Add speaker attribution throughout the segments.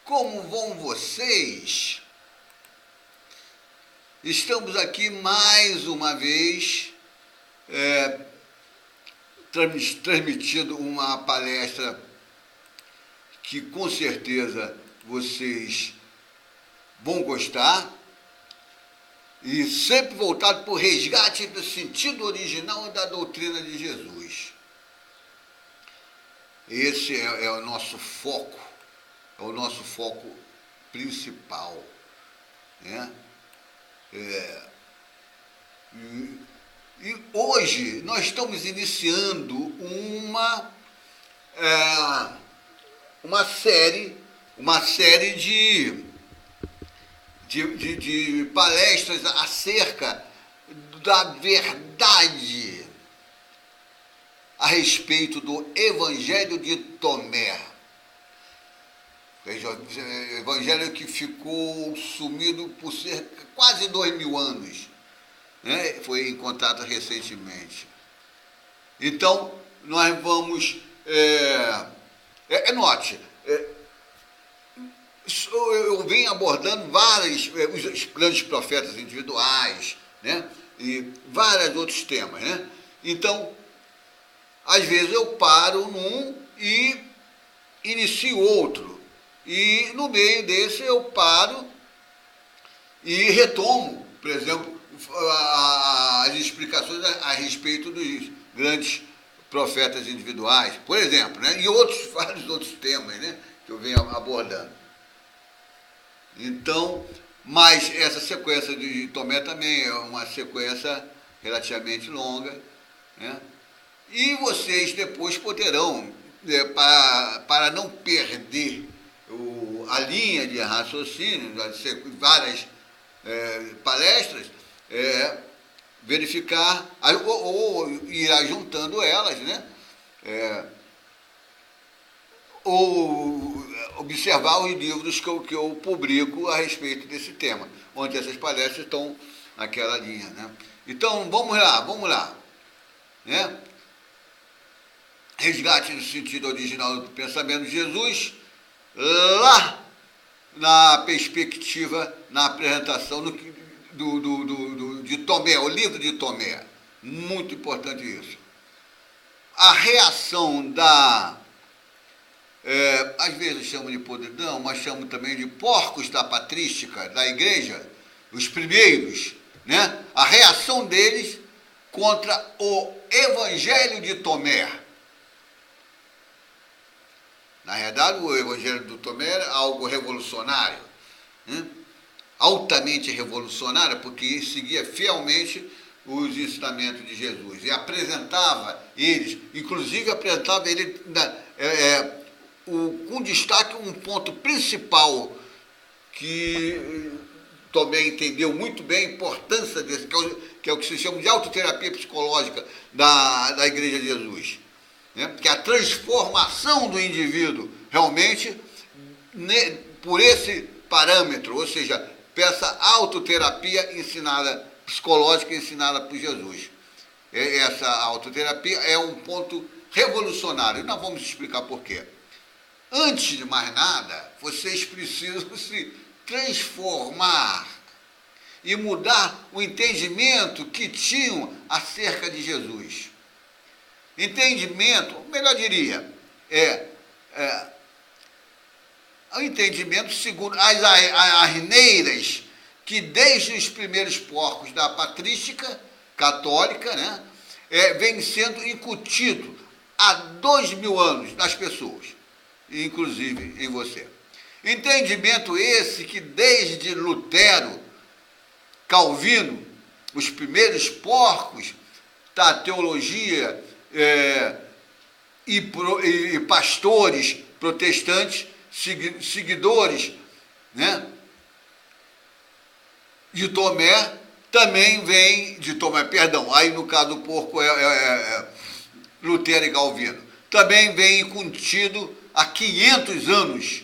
Speaker 1: como vão vocês? Estamos aqui mais uma vez transmitindo uma palestra que com certeza vocês vão gostar, e sempre voltado para o resgate do sentido original da doutrina de Jesus. Esse é o nosso foco, principal, né? E hoje nós estamos iniciando uma série de palestras acerca da verdade a respeito do Evangelho de Tomé. Evangelho que ficou sumido por quase 2000 anos, né? Foi encontrado recentemente. Então, nós vamos... note, eu venho abordando os grandes profetas individuais, né? E vários outros temas, né? Então, às vezes eu paro num e inicio outro. E no meio desse eu paro e retomo, por exemplo, as explicações a respeito dos grandes profetas individuais, por exemplo, né? E vários outros temas, né? Que eu venho abordando. Então, mas essa sequência de Tomé também é uma sequência relativamente longa, né? E vocês depois poderão, para não perder a linha de raciocínio, várias palestras, verificar, ou ir juntando elas, né? Ou observar os livros que eu publico a respeito desse tema, onde essas palestras estão naquela linha, né? Então, vamos lá, né? Resgate do sentido original do pensamento de Jesus, lá na perspectiva, na apresentação de Tomé, o livro de Tomé. Muito importante isso. A reação às vezes chamam de podridão, mas chamam também de porcos da patrística da igreja, os primeiros, né? A reação deles contra o Evangelho de Tomé. Na realidade, o Evangelho de Tomé era algo revolucionário, né? Altamente revolucionário, porque seguia fielmente os ensinamentos de Jesus e apresentava eles, inclusive apresentava ele com destaque um ponto principal que Tomé entendeu muito bem a importância desse, que é o que se chama de autoterapia psicológica da Igreja de Jesus, né? Que é a transformação do indivíduo realmente por esse parâmetro, ou seja, peça autoterapia psicológica ensinada por Jesus. Essa autoterapia é um ponto revolucionário, e nós vamos explicar por quê. Antes de mais nada, vocês precisam se transformar e mudar o entendimento que tinham acerca de Jesus. Entendimento, melhor diria, o entendimento segundo as arneiras que desde os primeiros porcos da patrística católica, né, vem sendo incutido há 2000 anos nas pessoas, inclusive em você. Entendimento esse que desde Lutero, Calvino, os primeiros porcos da teologia e pastores protestantes, seguidores, né, de Tomé, também vem de Tomé, perdão, aí no caso do porco Lutero e Calvino, também vem incutido há 500 anos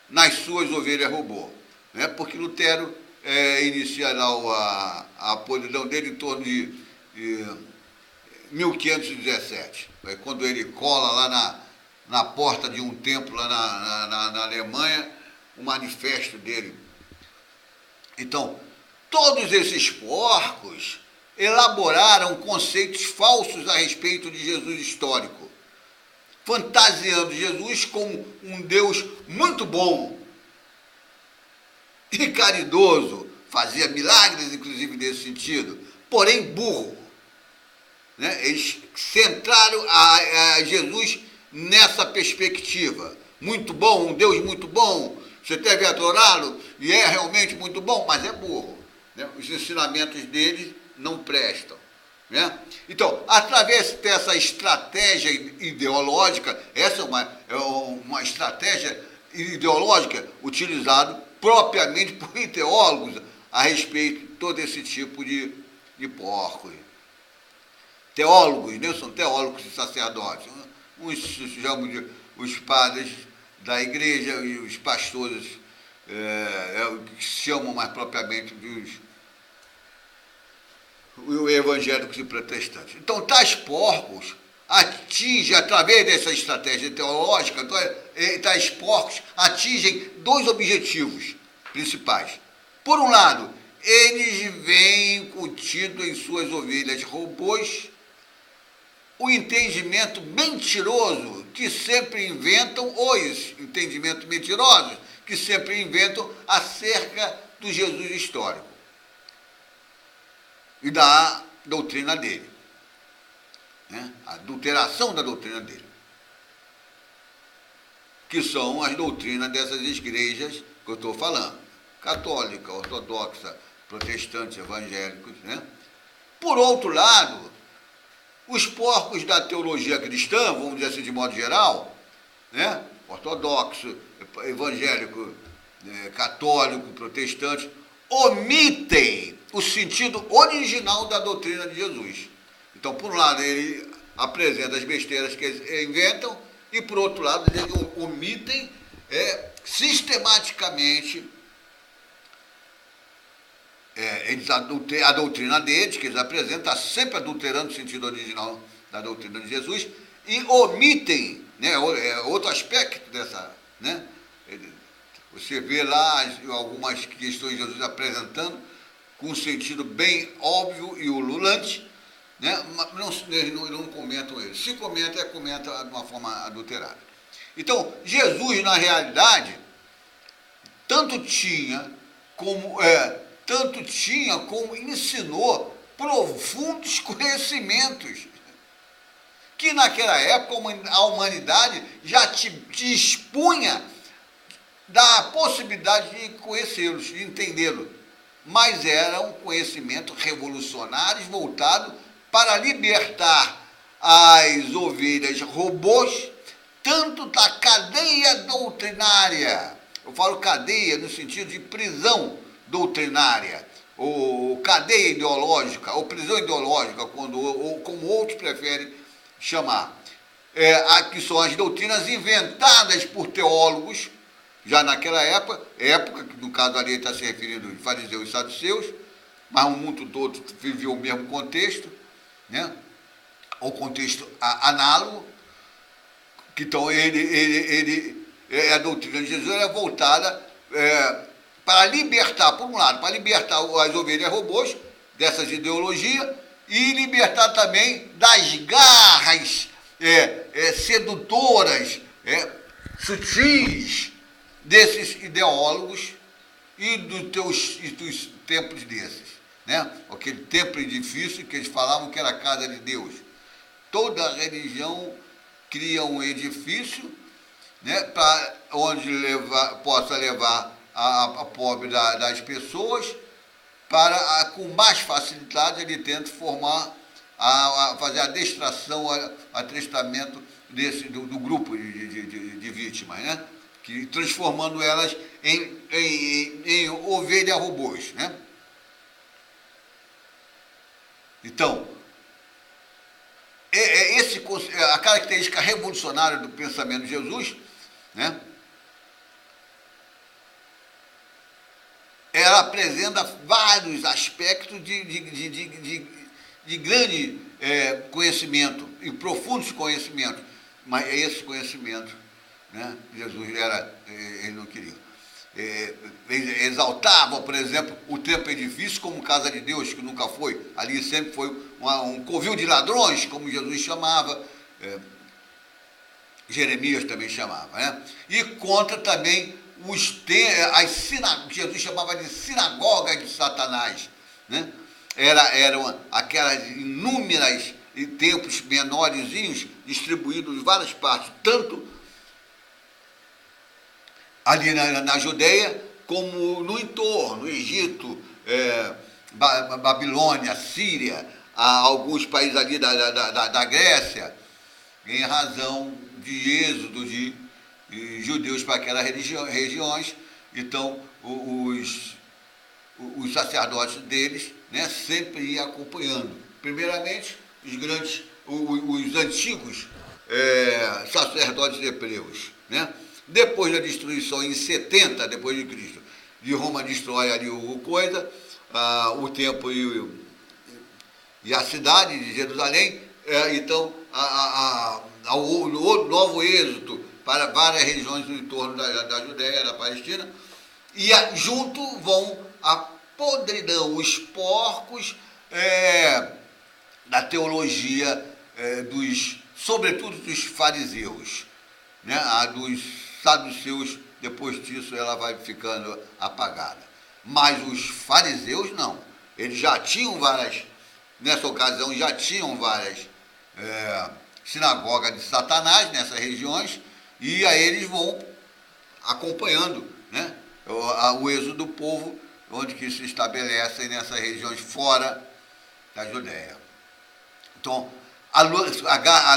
Speaker 1: nas suas ovelhas robô, né? Porque Lutero inicia lá a podridão dele em torno de 1517, quando ele cola lá na porta de um templo lá na Alemanha, o manifesto dele. Então, todos esses porcos elaboraram conceitos falsos a respeito de Jesus histórico, fantasiando Jesus como um Deus muito bom e caridoso, fazia milagres, inclusive, nesse sentido, porém burro. Né? Eles centraram a Jesus nessa perspectiva. Muito bom, um Deus muito bom, você deve adorá-lo, e é realmente muito bom, mas é burro. Né? Os ensinamentos dele não prestam. Né? Então, através dessa estratégia ideológica, essa é uma estratégia ideológica utilizada propriamente por teólogos a respeito de todo esse tipo de porcos. Teólogos, né? São teólogos e sacerdotes. Uns se chamam de os padres da igreja e os pastores que se chamam mais propriamente de os evangélicos e protestantes. Então, tais porcos atingem, através dessa estratégia teológica, tais porcos atingem dois objetivos principais. Por um lado, eles vêm incutindo em suas ovelhas robôs o entendimento mentiroso que sempre inventam, os entendimentos mentirosos que sempre inventam acerca do Jesus histórico e da doutrina dele, né? A adulteração da doutrina dele, que são as doutrinas dessas igrejas que eu estou falando, católica, ortodoxa, protestantes, evangélicos, né? Por outro lado, os porcos da teologia cristã, vamos dizer assim de modo geral, né? Ortodoxo, evangélico, católico, protestante, omitem o sentido original da doutrina de Jesus. Então, por um lado, ele apresenta as besteiras que eles inventam, e por outro lado, eles omitem sistematicamente a doutrina deles, que eles apresentam, está sempre adulterando o sentido original da doutrina de Jesus, e omitem, né, outro aspecto dessa, né? Você vê lá algumas questões de Jesus apresentando com um sentido bem óbvio e ululante, né? Eles não comentam ele. Se comenta, comenta de uma forma adulterada. Então, Jesus, na realidade, tanto tinha como ensinou profundos conhecimentos que naquela época a humanidade já dispunha da possibilidade de conhecê-los, de entendê-los, mas era um conhecimento revolucionário voltado para libertar as ovelhas robôs, tanto da cadeia doutrinária, eu falo cadeia no sentido de prisão doutrinária, ou cadeia ideológica, ou prisão ideológica, ou como outros preferem chamar, que são as doutrinas inventadas por teólogos, já naquela época, que no caso ali está se referindo aos fariseus e saduceus, mas o mundo todo viveu o mesmo contexto, né? O contexto análogo, que então a doutrina de Jesus era voltada para libertar, por um lado, para libertar as ovelhas robôs dessas ideologias e libertar também das garras sedutoras, sutis, desses ideólogos e dos templos desses, né? Aquele templo edifício que eles falavam que era a casa de Deus. Toda religião cria um edifício, né, para onde possa levar a pobre das pessoas, para com mais facilidade ele tenta formar, fazer a destração, adestramento do grupo de vítimas, né? Transformando elas em ovelhas robôs, né? Então, a característica revolucionária do pensamento de Jesus, né? Ela apresenta vários aspectos de grande conhecimento e profundos conhecimentos, mas esse conhecimento, né, Jesus ele não queria. exaltavam, por exemplo, o templo edifício como casa de Deus, que nunca foi. Ali sempre foi um covil de ladrões, como Jesus chamava, Jeremias também chamava, né? E contra também que Jesus chamava de sinagogas de Satanás, né? Eram aquelas inúmeras templos menorzinhos distribuídos em várias partes, tanto ali na Judéia, como no entorno, no Egito, Babilônia, Síria, alguns países ali da Grécia, em razão de êxodo de judeus para aquelas regiões. Então, os sacerdotes deles, né, sempre iam acompanhando. Primeiramente, os antigos sacerdotes hebreus, né? Depois da destruição em 70 depois de Cristo, de Roma destrói ali o templo e a cidade de Jerusalém, então o novo êxodo para várias regiões do entorno da Judéia, da Palestina, e junto vão a podridão, os porcos da teologia sobretudo dos fariseus, né? A dos saduceus, depois disso ela vai ficando apagada. Mas os fariseus não. Eles já tinham nessa ocasião já tinham várias sinagogas de Satanás nessas regiões, e aí eles vão acompanhando, né, o êxodo do povo, onde que se estabelecem nessas regiões fora da Judéia. Então, a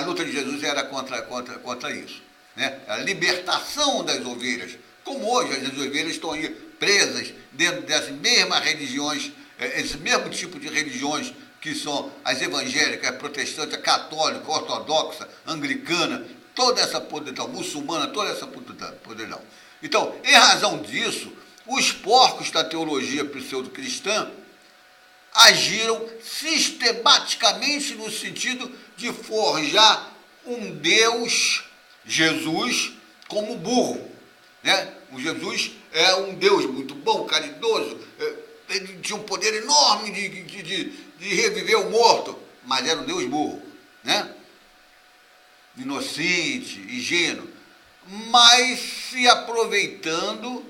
Speaker 1: luta de Jesus era contra isso, né? A libertação das ovelhas, como hoje as ovelhas estão aí presas dentro dessas mesmas religiões, esse mesmo tipo de religiões que são as evangélicas, a protestante, a católica, a ortodoxa, a anglicana, toda essa podridão, muçulmana, toda essa podridão. Então, em razão disso, os porcos da teologia pseudo-cristã agiram sistematicamente no sentido de forjar um Deus, Jesus, como burro, né? O Jesus é um Deus muito bom, caridoso, ele tinha um poder enorme de reviver o morto, mas era um Deus burro, né? Inocente, ingênuo, mas se aproveitando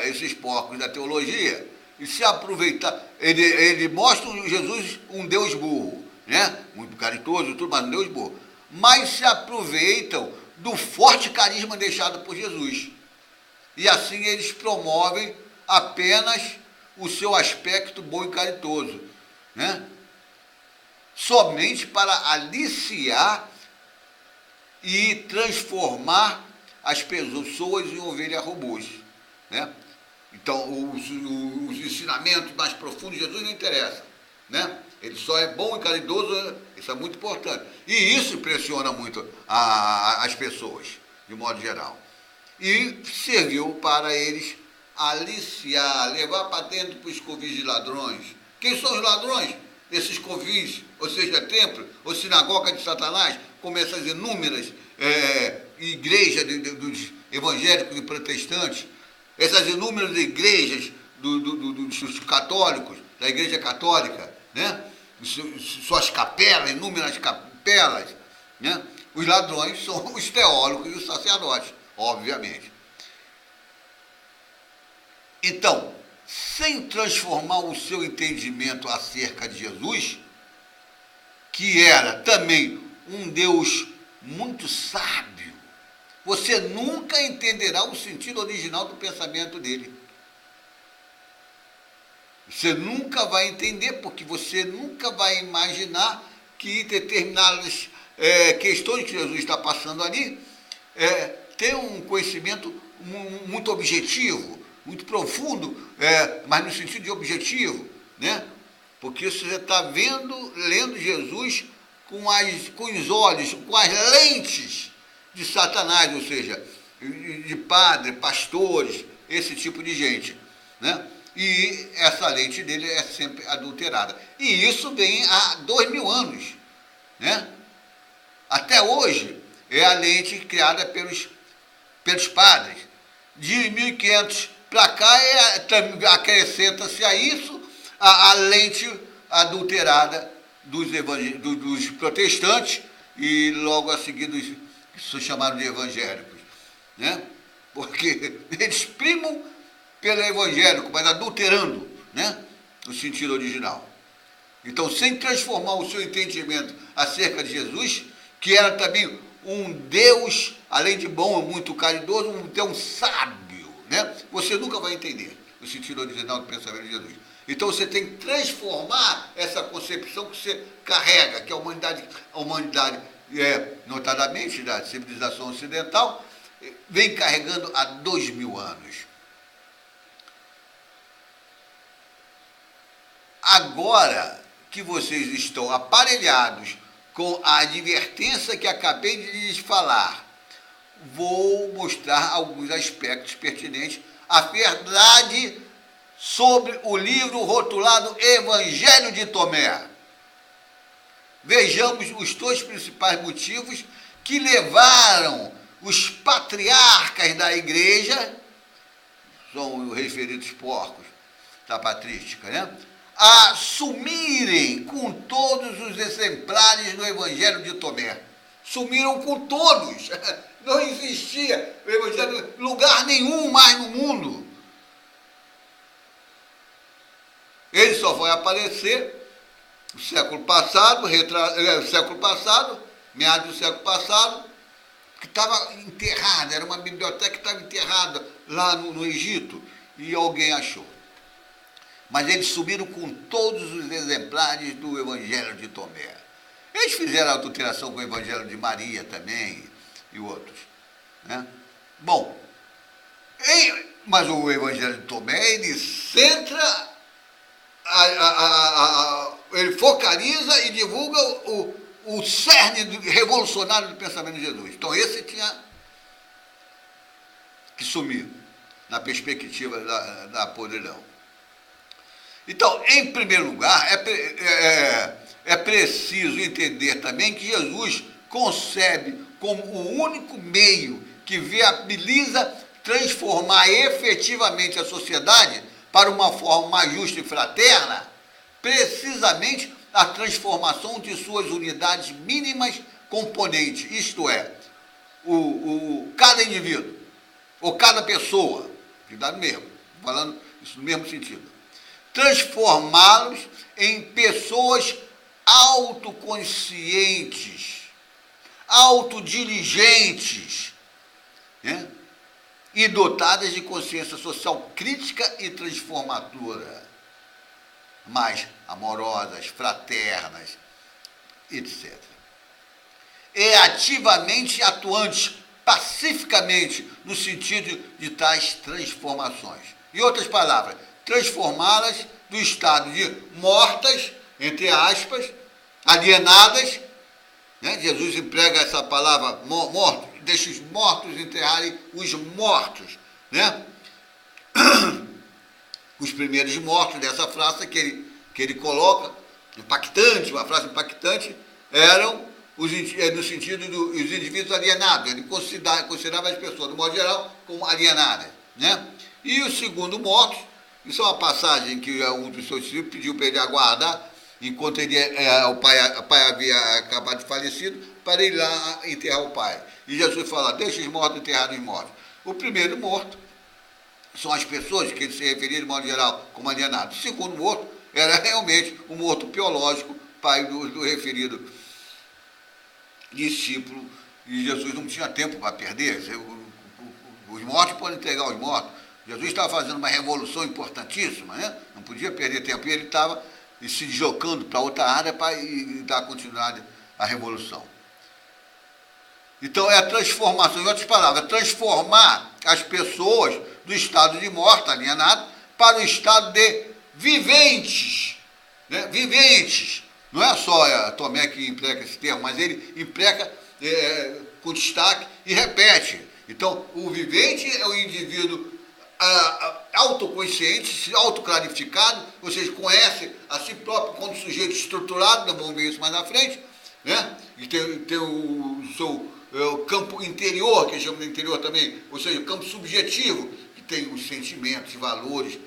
Speaker 1: esses porcos da teologia, e se aproveitar, ele mostra Jesus um Deus burro, né? Muito caridoso, tudo, mas um Deus burro, mas se aproveitam do forte carisma deixado por Jesus, e assim eles promovem apenas o seu aspecto bom e caridoso, né? Somente para aliciar e transformar as pessoas em ovelhas robôs, né? Então, os ensinamentos mais profundos de Jesus não interessam, né? Ele só é bom e caridoso, isso é muito importante. E isso impressiona muito as pessoas, de modo geral. E serviu para eles aliciar, levar para dentro para os covis de ladrões. Quem são os ladrões? Esses covis, ou seja, templo, ou sinagoga de Satanás, como essas inúmeras igrejas dos evangélicos e protestantes, essas inúmeras igrejas dos católicos, da igreja católica, né? Suas capelas, inúmeras capelas, né? Os ladrões são os teólogos e os sacerdotes, obviamente. Então, sem transformar o seu entendimento acerca de Jesus, que era também um Deus muito sábio, você nunca entenderá o sentido original do pensamento dele. Você nunca vai entender, porque você nunca vai imaginar que determinadas questões que Jesus está passando ali tem um conhecimento muito objetivo, muito profundo, mas no sentido de objetivo, né? Porque você está lendo Jesus com os olhos, com as lentes de Satanás, ou seja, de padre, pastores, esse tipo de gente, né? E essa lente dele é sempre adulterada. E isso vem há 2000 anos, né? Até hoje é a lente criada pelos pelos padres. De 1500 para cá acrescenta-se a isso a lente adulterada dos protestantes e logo a seguir dos que são chamados de evangélicos, né? Porque eles primam pelo evangélico, mas adulterando, né, o sentido original. Então, sem transformar o seu entendimento acerca de Jesus, que era também um Deus, além de bom, muito caridoso, um Deus sábio, né? Você nunca vai entender o sentido original do pensamento de Jesus. Então você tem que transformar essa concepção que você carrega, que a humanidade notadamente da civilização ocidental, vem carregando há 2000 anos. Agora que vocês estão aparelhados com a advertência que acabei de lhes falar, vou mostrar alguns aspectos pertinentes à verdade sobre o livro rotulado Evangelho de Tomé. Vejamos os dois principais motivos que levaram os patriarcas da igreja, são os referidos porcos da patrística, né, a sumirem com todos os exemplares do Evangelho de Tomé. Sumiram com todos. Não existia o Evangelho em lugar nenhum mais no mundo. Ele só vai aparecer no século passado, meados do século passado, que estava enterrada, era uma biblioteca que estava enterrada lá no Egito, e alguém achou. Mas eles subiram com todos os exemplares do Evangelho de Tomé. Eles fizeram a adulteração com o Evangelho de Maria também, e outros, né? Bom, mas o Evangelho de Tomé, ele centra, ele focaliza e divulga o cerne revolucionário do pensamento de Jesus. Então esse tinha que sumir na perspectiva da podridão. Então, em primeiro lugar, é preciso entender também que Jesus concebe como o único meio que viabiliza transformar efetivamente a sociedade para uma forma mais justa e fraterna, precisamente a transformação de suas unidades mínimas componentes, isto é, cada indivíduo, ou cada pessoa, que dá no mesmo, falando isso no mesmo sentido, transformá-los em pessoas autoconscientes, autodiligentes, né, e dotadas de consciência social crítica e transformadora, mais amorosas, fraternas, etc. E ativamente atuantes, pacificamente, no sentido de tais transformações. Em outras palavras, transformá-las do estado de mortas, entre aspas, alienadas, né? Jesus emprega essa palavra mortos, deixa os mortos enterrarem os mortos, né? Os primeiros mortos dessa frase que ele coloca, impactante, uma frase impactante, eram no sentido dos indivíduos alienados. Ele considerava as pessoas, de modo geral, como alienadas, né? E o segundo morto, isso é uma passagem que um dos seus filhos pediu para ele aguardar, enquanto o pai havia acabado de falecido, para ir lá enterrar o pai. E Jesus fala, deixa os mortos enterrar os mortos. O primeiro morto são as pessoas que ele se referia, de modo geral, como alienados. O segundo morto era realmente um morto biológico, pai do referido discípulo, e Jesus não tinha tempo para perder. Os mortos podem entregar os mortos. Jesus estava fazendo uma revolução importantíssima, né? Não podia perder tempo. E ele estava se deslocando para outra área para dar continuidade à revolução. Então é a transformação, em outras palavras, transformar as pessoas do estado de morte, alienado, para o estado de viventes, né? Viventes. Não é só Tomé que emprega esse termo, mas ele emprega com destaque e repete. Então, o vivente é o indivíduo autoconsciente, autoclarificado, ou seja, conhece a si próprio como sujeito estruturado, nós vamos ver isso mais na frente, né? E tem o seu o campo interior, que chama de interior também, ou seja, o campo subjetivo, que tem os sentimentos, valores,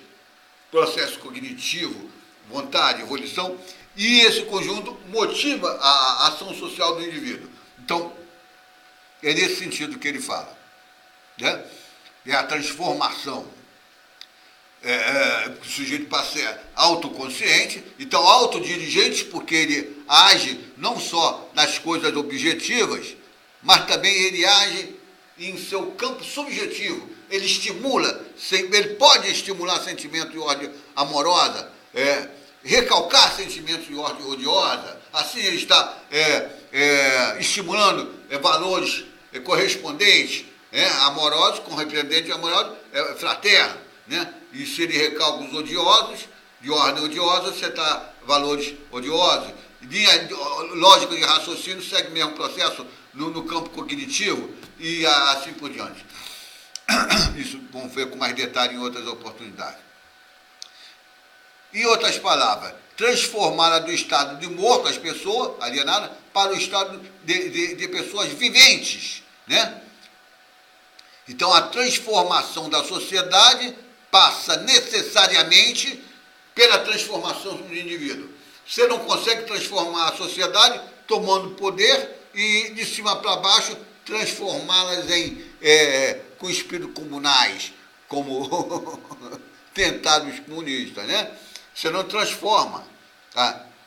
Speaker 1: processo cognitivo, vontade, volição, e esse conjunto motiva a ação social do indivíduo. Então, é nesse sentido que ele fala, né? É a transformação. O sujeito passa a ser autoconsciente, então autodirigente, porque ele age não só nas coisas objetivas, mas também ele age em seu campo subjetivo. Ele estimula, ele pode estimular sentimentos de ordem amorosa, recalcar sentimentos de ordem odiosa. Assim ele está estimulando valores correspondentes, amorosos, correspondentes amorosos, fraternos, né? E se ele recalca os odiosos, de ordem odiosa, você está valores odiosos. Lógica de raciocínio segue o mesmo processo no campo cognitivo e assim por diante. Isso vamos ver com mais detalhe em outras oportunidades. Em outras palavras, transformá-la do estado de morto, as pessoas alienadas, para o estado de pessoas viventes, né? Então, a transformação da sociedade passa necessariamente pela transformação do indivíduo. Você não consegue transformar a sociedade tomando poder e, de cima para baixo, transformá-las com espíritos comunais, como tentaram os comunistas, né? Você não transforma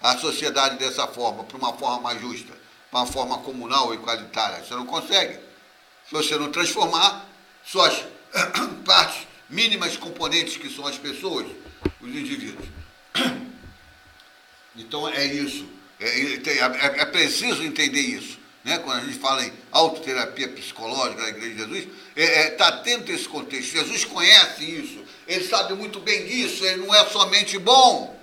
Speaker 1: a sociedade dessa forma, para uma forma mais justa, para uma forma comunal e igualitária. Você não consegue. Se você não transformar suas partes mínimas componentes, que são as pessoas, os indivíduos. Então é isso. É preciso entender isso, né? Quando a gente fala em autoterapia psicológica da Igreja de Jesus, está atento a esse contexto. Jesus conhece isso, ele sabe muito bem disso, ele não é somente bom.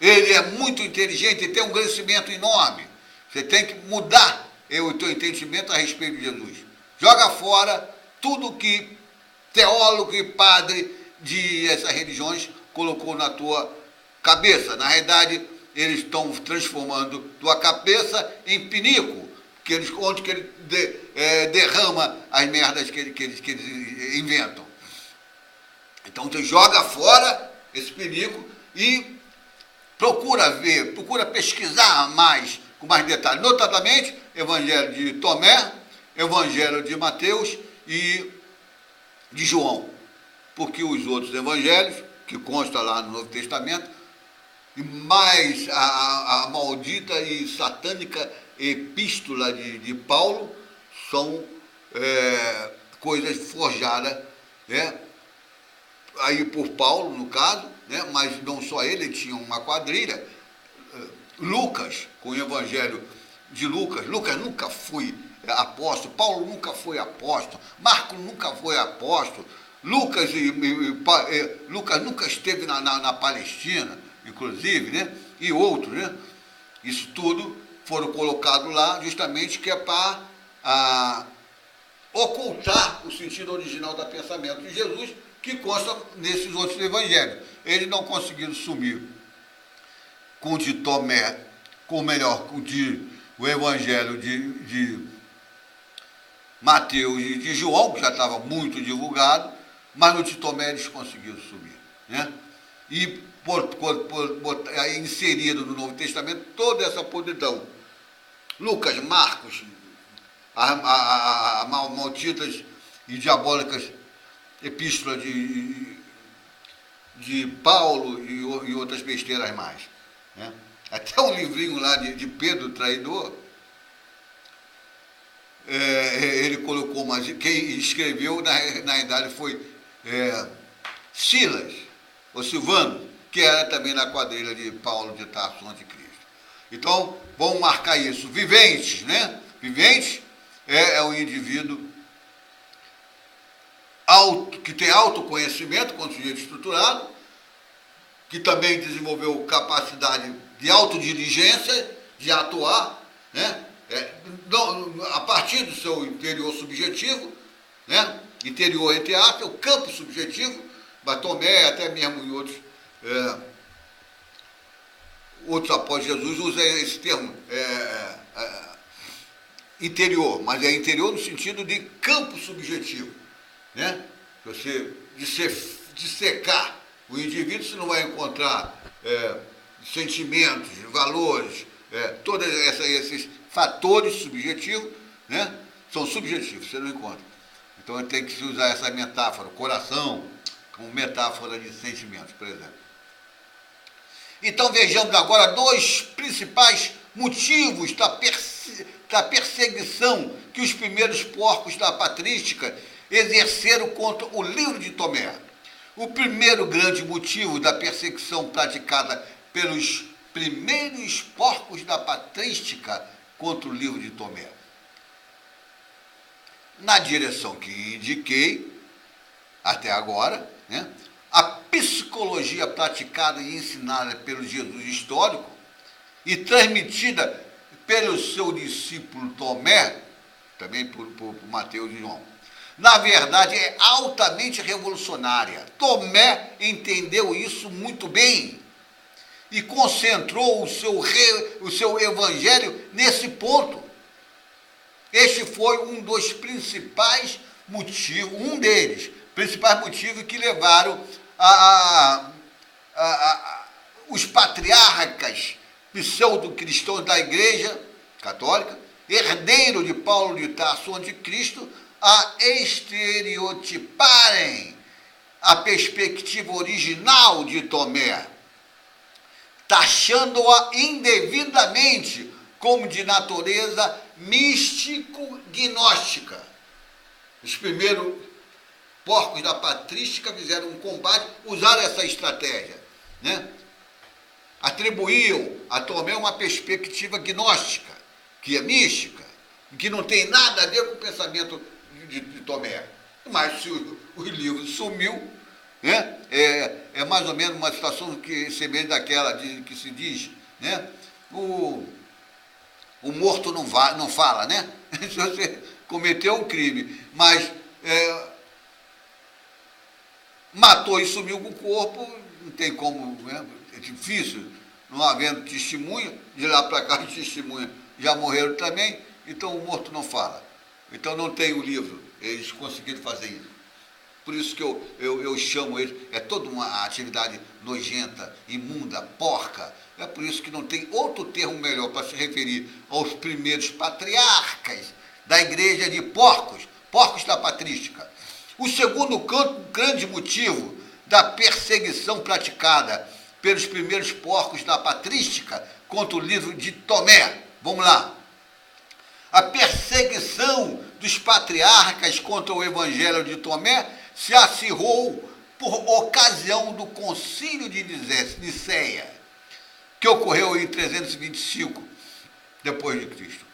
Speaker 1: Ele é muito inteligente e tem um crescimento enorme. Você tem que mudar o teu entendimento a respeito de Jesus. Joga fora tudo que teólogo e padre de essas religiões colocou na tua cabeça. Na realidade, eles estão transformando tua cabeça em pinico, onde que ele derrama as merdas que eles inventam. Então, você joga fora esse pinico e procura pesquisar mais, com mais detalhes. Notadamente, Evangelho de Tomé, Evangelho de Mateus e de João, porque os outros evangelhos, que consta lá no Novo Testamento, mais a maldita e satânica epístola de Paulo, são coisas forjadas, né? Aí por Paulo, no caso, né? Mas não só ele tinha uma quadrilha. Lucas, com o evangelho de Lucas nunca foi apóstolo, Paulo nunca foi apóstolo, Marcos nunca foi apóstolo, Lucas nunca esteve na Palestina, inclusive, né? E outros, né? Isso tudo foram colocados lá justamente que é para ocultar o sentido original do pensamento de Jesus, que consta nesses outros evangelhos. Eles não conseguiram sumir com o de Tomé, com o evangelho de Mateus e de João, que já estava muito divulgado, mas no de Tomé eles conseguiram subir, né? E inserido no Novo Testamento toda essa podridão. Lucas, Marcos, as malditas e diabólicas epístolas de Paulo e outras besteiras mais, né? Até um livrinho lá de Pedro Traidor, ele colocou, mas quem escreveu na realidade foi Silas, ou Silvano, que era também na quadrilha de Paulo de Tarso Anticristo. Então, vamos marcar isso. Viventes, né? Viventes é um indivíduo que tem autoconhecimento, com sujeito estruturado, que também desenvolveu capacidade de autodirigência, de atuar, né? A partir do seu interior subjetivo, né? Interior entre aspas, o campo subjetivo, Tomé, até mesmo em outros após Jesus, usa esse termo, interior, mas é interior no sentido de campo subjetivo, né? Você dissecar o indivíduo, você não vai encontrar sentimentos, valores, todos esses fatores subjetivos, né? São subjetivos, você não encontra. Então tem que se usar essa metáfora, coração, como metáfora de sentimentos, por exemplo. Então vejamos agora dois principais motivos da perseguição que os primeiros porcos da patrística exerceram contra o livro de Tomé. O primeiro grande motivo da perseguição praticada pelos primeiros porcos da patrística contra o livro de Tomé. Na direção que indiquei até agora, né, a psicologia praticada e ensinada pelo Jesus histórico e transmitida pelo seu discípulo Tomé, também por Mateus e João, na verdade é altamente revolucionária. Tomé entendeu isso muito bem e concentrou o seu evangelho nesse ponto. Este foi um dos principais motivos, principais motivos que levaram os patriarcas pseudo-cristãos da Igreja Católica, herdeiro de Paulo de Tarso, anticristo, a estereotiparem a perspectiva original de Tomé, taxando-a indevidamente como de natureza místico-gnóstica. Os primeiros porcos da patrística fizeram um combate, usaram essa estratégia, né? Atribuíam a Tomé uma perspectiva gnóstica, que é mística, que não tem nada a ver com o pensamento de Tomé. Mas se o livro sumiu, né? É mais ou menos uma situação que semelhante daquela que se diz, né? O morto não fala, né? Se você cometeu um crime, mas matou e sumiu com o corpo, não tem como, né? É difícil, não havendo testemunha, de lá para cá os testemunhas já morreram também, então o morto não fala. Então não tem o livro, eles conseguiram fazer isso. Por isso que eu chamo eles, é toda uma atividade nojenta, imunda, porca. É por isso que não tem outro termo melhor para se referir aos primeiros patriarcas da igreja de porcos da patrística. O segundo grande motivo da perseguição praticada pelos primeiros porcos da patrística contra o livro de Tomé. Vamos lá. A perseguição dos patriarcas contra o evangelho de Tomé se acirrou por ocasião do concílio de Nicéia, que ocorreu em 325 depois de Cristo.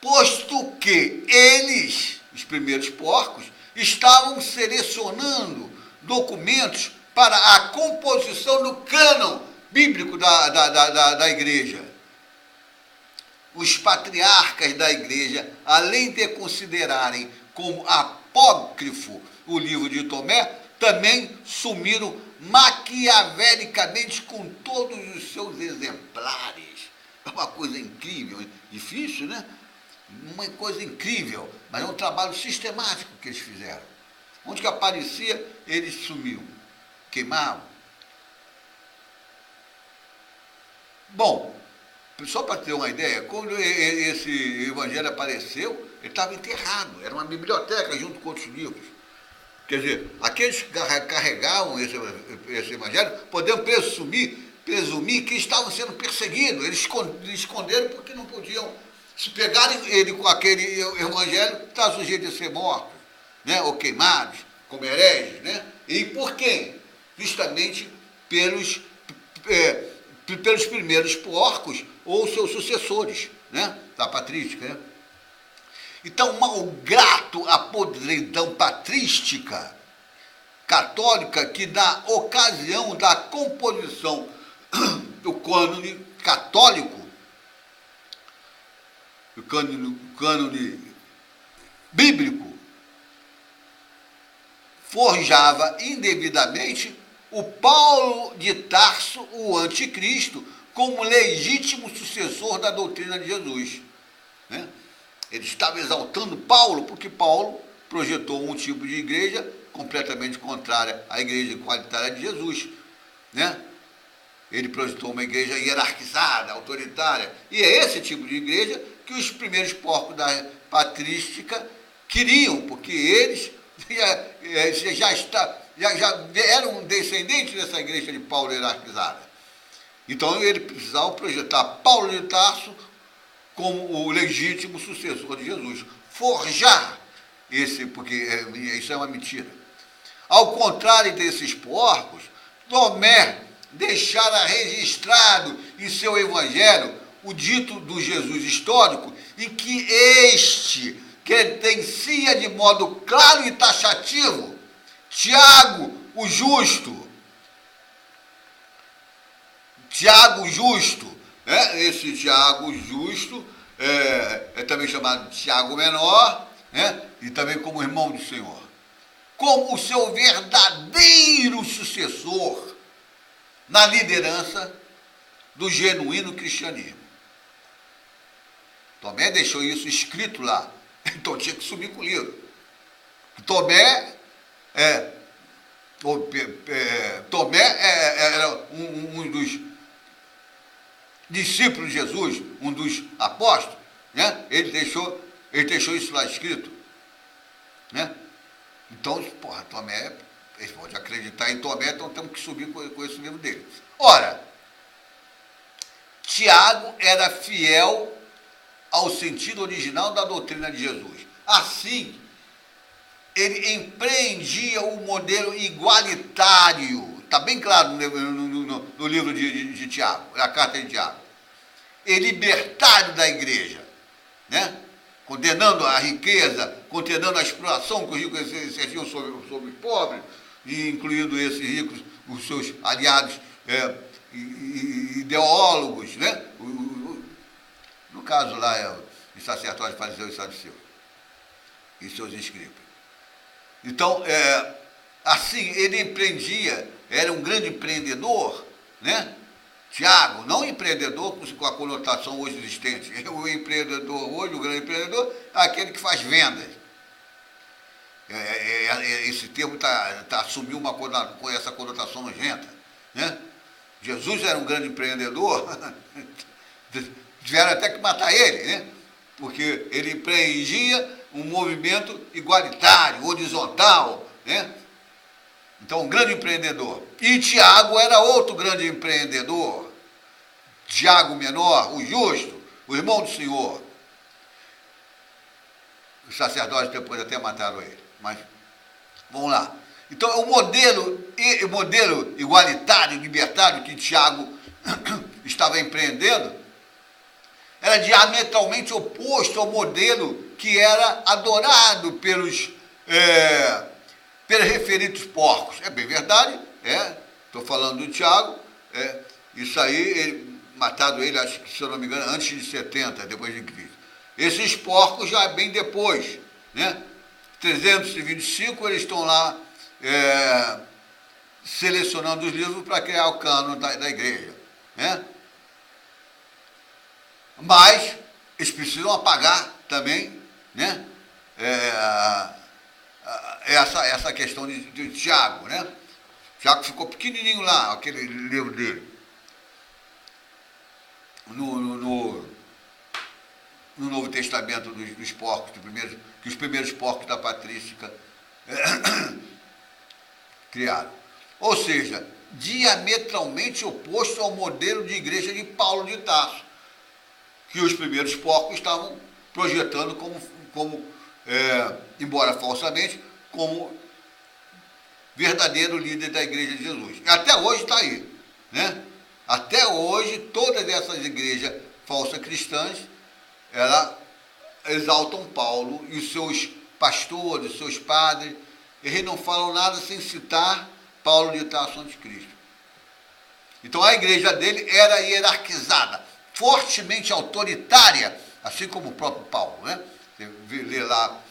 Speaker 1: Posto que eles, os primeiros porcos, estavam selecionando documentos para a composição do cânon bíblico da igreja. Os patriarcas da igreja, além de considerarem como apócrifo o livro de Tomé, também sumiram maquiavelicamente com todos os seus exemplares. É uma coisa incrível, difícil, né? Uma coisa incrível, mas é um trabalho sistemático que eles fizeram. Onde que aparecia, eles sumiam, queimavam. Bom, só para ter uma ideia, quando esse evangelho apareceu, ele estava enterrado, era uma biblioteca junto com outros livros. Quer dizer, aqueles que carregavam esse evangelho podiam presumir que estavam sendo perseguidos. Eles esconderam porque não podiam. Se pegarem ele com aquele evangelho, está sujeito a ser morto, né? Ou queimados, como hereges, né? E por quem? Justamente pelos primeiros porcos ou seus sucessores, né? Da patrística, né? Então, malgrado a podridão patrística católica que na ocasião da composição do cânone católico, o cânone bíblico, forjava indevidamente o Paulo de Tarso, o anticristo, como legítimo sucessor da doutrina de Jesus. ele estava exaltando Paulo, porque Paulo projetou um tipo de igreja completamente contrária à igreja igualitária de Jesus, né? Ele projetou uma igreja hierarquizada, autoritária, e é esse tipo de igreja que os primeiros porcos da patrística queriam, porque eles já eram descendentes dessa igreja de Paulo hierarquizada. Então ele precisava projetar Paulo de Tarso como o legítimo sucessor de Jesus. Forjar esse, porque isso é uma mentira. Ao contrário desses porcos, Tomé deixara registrado em seu evangelho o dito do Jesus histórico, em que este credencia de modo claro e taxativo Tiago, o justo. Tiago justo, né? Esse Tiago justo é também chamado de Tiago menor, né? E também como irmão do Senhor, como o seu verdadeiro sucessor na liderança do genuíno cristianismo. Tomé deixou isso escrito lá, então tinha que subir com o livro. Tomé era um dos discípulos de Jesus, um dos apóstolos, né? Ele deixou isso lá escrito, né? Então, Tomé, eles podem acreditar em Tomé, então temos que subir com esse livro dele. Ora, Tiago era fiel ao sentido original da doutrina de Jesus. Assim, ele empreendia o modelo igualitário, está bem claro no livro de Tiago, na carta de Tiago, e libertário da igreja, né? Condenando a riqueza, condenando a exploração que os ricos exerciam sobre os pobres, e incluindo esses ricos, os seus aliados ideólogos, né? No caso lá, os sacerdotes, fariseus e saduceus, e seus escribas. Então, assim, ele empreendia, era um grande empreendedor, né? Tiago, não empreendedor com a conotação hoje existente. O empreendedor hoje, o grande empreendedor, é aquele que faz vendas. Esse termo assumiu com essa conotação nojenta, né? Jesus era um grande empreendedor, tiveram até que matar ele, né? Porque ele empreendia um movimento igualitário, horizontal, né? Então, um grande empreendedor. E Tiago era outro grande empreendedor. Tiago menor, o justo, o irmão do Senhor. Os sacerdotes depois até mataram ele. Mas, vamos lá. Então, o modelo igualitário, libertário que Tiago estava empreendendo era diametralmente oposto ao modelo que era adorado pelos referidos porcos. É bem verdade, estou falando do Tiago, isso aí, matado ele, acho que, se eu não me engano, antes de 70, depois de Cristo. Esses porcos já é bem depois, né? 325, eles estão lá selecionando os livros para criar o cano da igreja, né? Mas eles precisam apagar também, né? Essa questão de Tiago, né? Tiago ficou pequenininho lá, aquele livro dele. No Novo Testamento dos porcos, que os primeiros porcos da patrística criaram. Ou seja, diametralmente oposto ao modelo de igreja de Paulo de Tarso, que os primeiros porcos estavam projetando embora falsamente, como verdadeiro líder da igreja de Jesus. E até hoje está aí, né? Até hoje, todas essas igrejas falsas cristãs, elas exaltam Paulo e os seus pastores, os seus padres, eles não falam nada sem citar Paulo de Tarso anticristo. Então a igreja dele era hierarquizada, fortemente autoritária, assim como o próprio Paulo, né? Você lê lá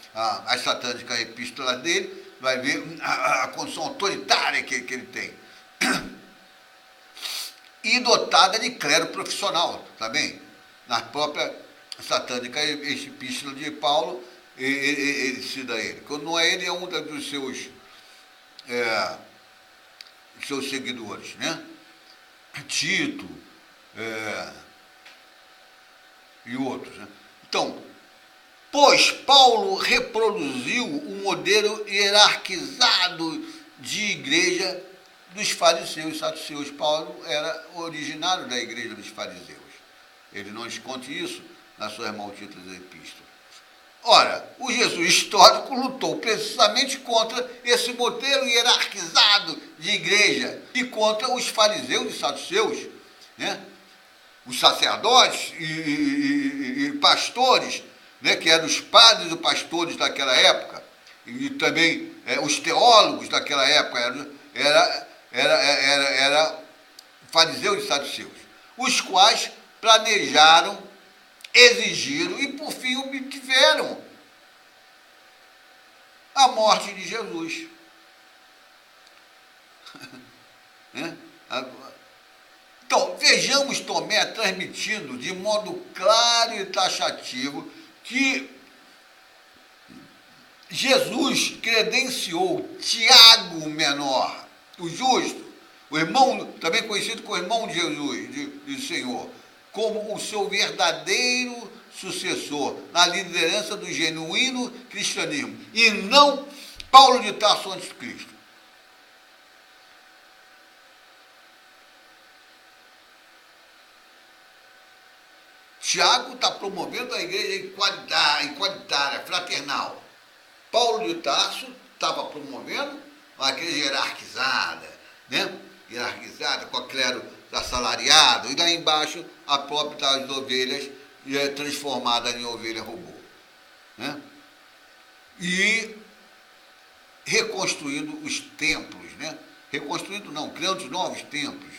Speaker 1: as satânicas epístolas dele, vai ver a condição autoritária que ele tem. E dotada de clero profissional também, na própria satânica epístola de Paulo, ele cita ele. Quando não é ele, é um dos seus seguidores, né? Tito e outros, né? Então, pois Paulo reproduziu o modelo hierarquizado de igreja dos fariseus e saduceus. Paulo era originário da igreja dos fariseus. Ele não esconde isso nas suas malditas epístolas. Ora, o Jesus histórico lutou precisamente contra esse modelo hierarquizado de igreja e contra os fariseus e saduceus, né? Os sacerdotes e pastores, né? Que eram os padres e pastores daquela época, e também os teólogos daquela época, era fariseus e saduceus, os quais planejaram, exigiram e, por fim, obtiveram a morte de Jesus. Então, vejamos Tomé transmitindo de modo claro e taxativo que Jesus credenciou Tiago o menor, o justo, o irmão, também conhecido como irmão de Jesus, de Senhor, como o seu verdadeiro sucessor na liderança do genuíno cristianismo, e não Paulo de Tarso antes de Cristo. Tiago está promovendo a igreja igualitária, fraternal. Paulo de Tarso estava promovendo uma igreja hierarquizada, né? Hierarquizada, com a clero assalariado, e lá embaixo a própria das ovelhas transformada em ovelha robô, né? E reconstruindo os templos, né? Reconstruindo não, criando novos templos,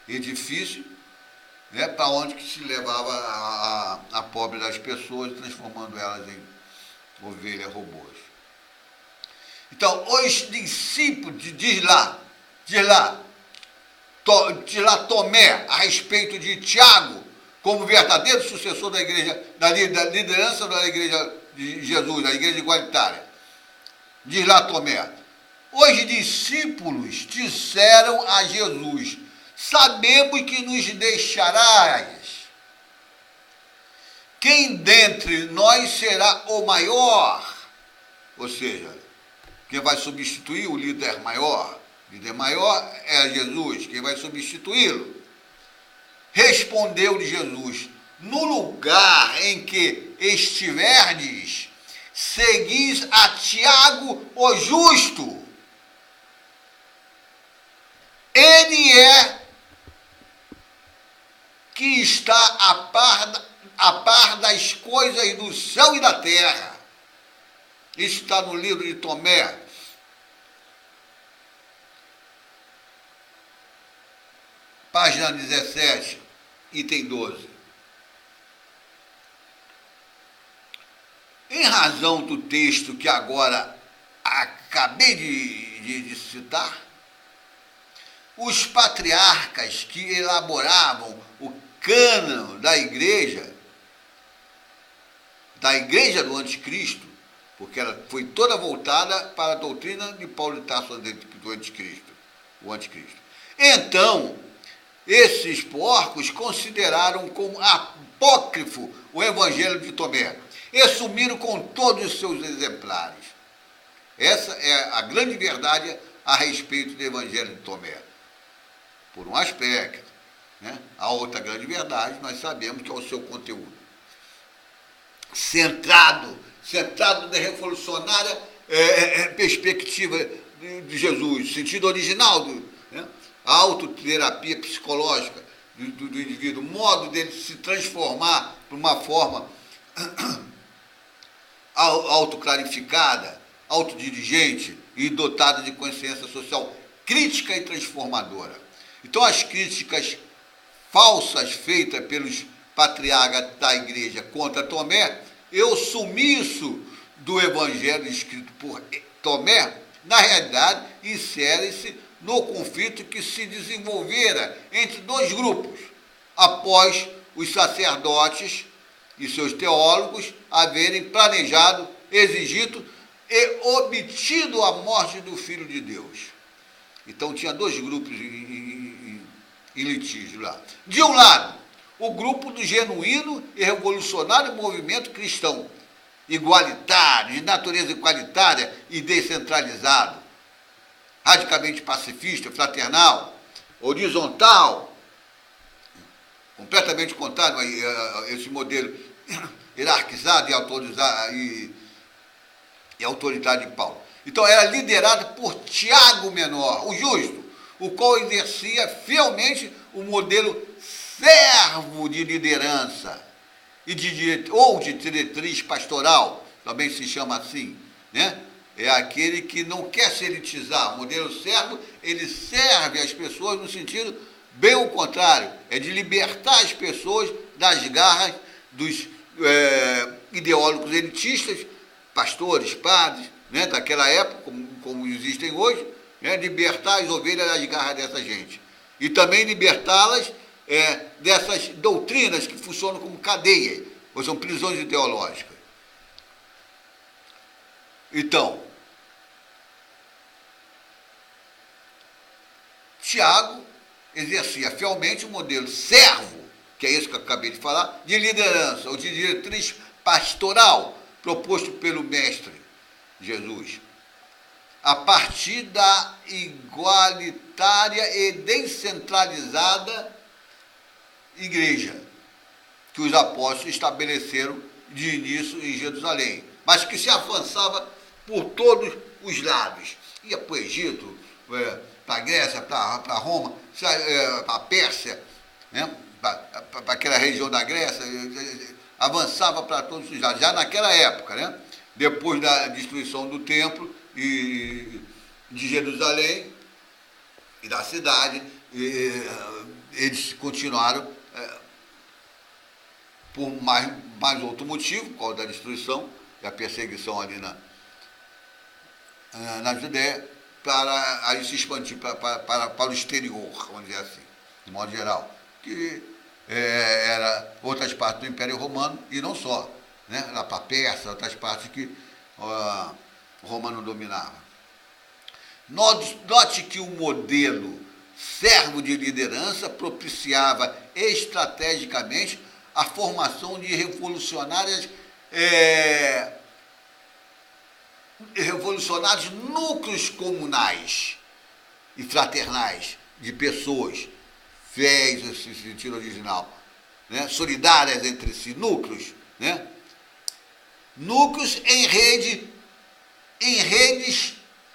Speaker 1: edifícios, né? Para onde que se levava a pobre das pessoas, transformando elas em ovelhas robôs. Então, os discípulos, diz lá Tomé, a respeito de Tiago, como verdadeiro sucessor da igreja, da liderança da igreja de Jesus, da igreja igualitária. Diz lá Tomé: os discípulos disseram a Jesus: sabemos que nos deixarás. Quem dentre nós será o maior? Ou seja, quem vai substituir o líder maior? O líder maior é Jesus, quem vai substituí-lo? Respondeu-lhe Jesus: no lugar em que estiverdes, seguis a Tiago o justo. Ele é que está a par das coisas do céu e da terra. Isso está no livro de Tomé. Página 17, item 12. Em razão do texto que agora acabei de citar, os patriarcas que elaboravam o cânon da igreja do anticristo, porque ela foi toda voltada para a doutrina de Paulo de Tarso do anticristo, o anticristo. Então, esses porcos consideraram como apócrifo o Evangelho de Tomé e sumiram com todos os seus exemplares. Essa é a grande verdade a respeito do Evangelho de Tomé. Por um aspecto, né? A outra grande verdade, nós sabemos que é o seu conteúdo. Centrado na revolucionária perspectiva de Jesus, sentido original, né? A autoterapia psicológica do indivíduo, o modo dele se transformar para uma forma autoclarificada, autodirigente e dotada de consciência social crítica e transformadora. Então, as críticas falsas feitas pelos patriarcas da igreja contra Tomé e o sumiço do evangelho escrito por Tomé, na realidade, insere-se no conflito que se desenvolvera entre dois grupos, após os sacerdotes e seus teólogos haverem planejado, exigido e obtido a morte do Filho de Deus. Então tinha dois grupos em litígio lá. De um lado, o grupo do genuíno e revolucionário movimento cristão, igualitário, de natureza igualitária e descentralizado, radicalmente pacifista, fraternal, horizontal, completamente contrário a esse modelo hierarquizado e autoritário de Paulo. Então era liderado por Tiago Menor, o justo, o qual exercia fielmente o modelo servo de liderança ou de diretriz pastoral, também se chama assim, né? É aquele que não quer se elitizar. O modelo servo, ele serve as pessoas no sentido bem ao contrário, é de libertar as pessoas das garras dos ideólogos elitistas, pastores, padres, né, daquela época, como existem hoje, né, libertar as ovelhas das garras dessa gente. E também libertá-las dessas doutrinas que funcionam como cadeia, ou são prisões ideológicas. Então, Tiago exercia fielmente o modelo servo, que é isso que eu acabei de falar, de liderança, ou de diretriz pastoral, proposto pelo Mestre Jesus, a partir da igualitária e descentralizada igreja que os apóstolos estabeleceram de início em Jerusalém, mas que se avançava por todos os lados. Ia para o Egito, para a Grécia, para Roma, para a Pérsia, né? Para aquela região da Grécia, avançava para todos os lados, já naquela época, né? Depois da destruição do templo de Jerusalém e da cidade, eles continuaram por mais outro motivo, por causa da destruição e a perseguição ali na Judéia, para aí se expandir para o exterior, vamos dizer assim, de modo geral, que era outras partes do Império Romano, e não só, né? Lá para a Pérsia, outras partes que o romano dominava. Note que o modelo servo de liderança propiciava estrategicamente a formação de revolucionários núcleos comunais e fraternais de pessoas fiéis nesse sentido original, né? Solidárias entre si, núcleos, né? Núcleos em redes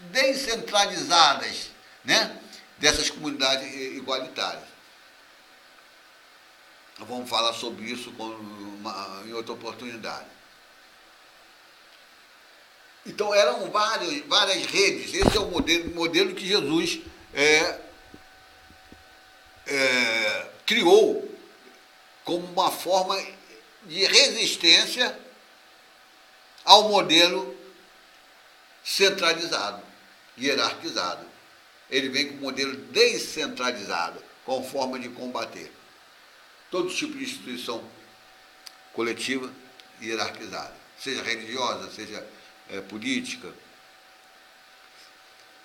Speaker 1: descentralizadas, né? Dessas comunidades igualitárias. Vamos falar sobre isso em outra oportunidade. Então eram várias redes. Esse é o modelo que Jesus criou como uma forma de resistência ao modelo centralizado, hierarquizado. Ele vem com um modelo descentralizado, com forma de combater todo tipo de instituição coletiva e hierarquizada, seja religiosa, seja política,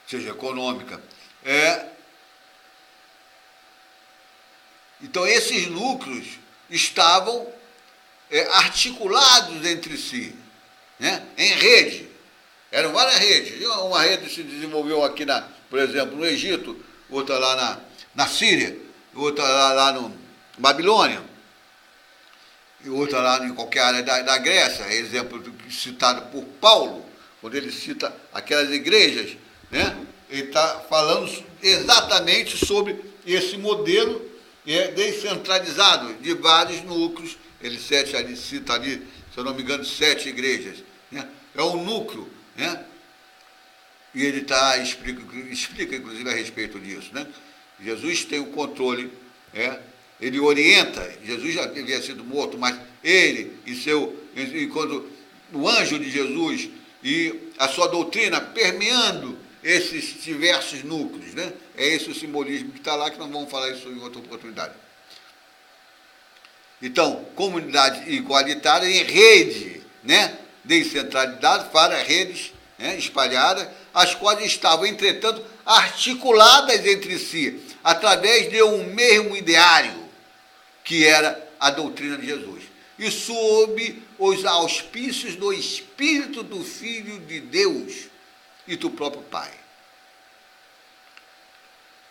Speaker 1: seja econômica. Então, esses núcleos estavam articulados entre si, né? Em rede. Eram várias redes. Uma rede se desenvolveu aqui, por exemplo, no Egito, outra lá na Síria, outra lá no Babilônia, e outra lá em qualquer área da Grécia, exemplo citado por Paulo, quando ele cita aquelas igrejas, né? Ele está falando exatamente sobre esse modelo descentralizado de vários núcleos. Ele cita ali, se eu não me engano, 7 igrejas, né? É um núcleo, né? E ele explica inclusive a respeito disso, né? Jesus tem o controle, ele orienta. Jesus já havia sido morto, mas ele enquanto o anjo de Jesus e a sua doutrina permeando esses diversos núcleos, né? É esse o simbolismo que está lá, que nós vamos falar isso em outra oportunidade. Então, comunidade igualitária em rede, né? Descentralizada para redes, né? Espalhadas, as quais estavam, entretanto, articuladas entre si, através de um mesmo ideário, que era a doutrina de Jesus. E sob os auspícios do Espírito do Filho de Deus e do próprio Pai.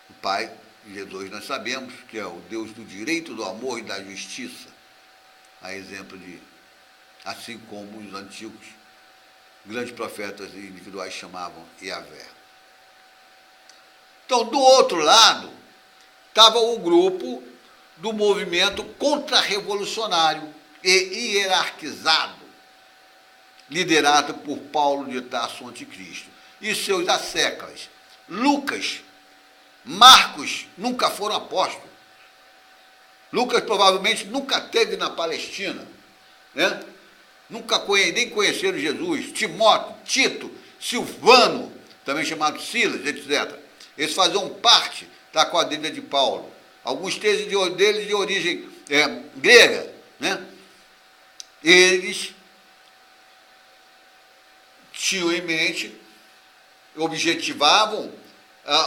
Speaker 1: O Pai, Jesus, nós sabemos que é o Deus do direito, do amor e da justiça, a exemplo de, assim como os antigos grandes profetas individuais chamavam Yahvé. Então, do outro lado, estava o grupo do movimento contra-revolucionário e hierarquizado, liderado por Paulo de Tarso, anticristo, e seus asseclas. Lucas, Marcos nunca foram apóstolos. Lucas provavelmente nunca esteve na Palestina, né? Nem conheceram Jesus. Timóteo, Tito, Silvano, também chamado Silas, etc. Eles faziam parte da quadrilha de Paulo. Alguns deles de origem grega, né? Eles tinham em mente, objetivavam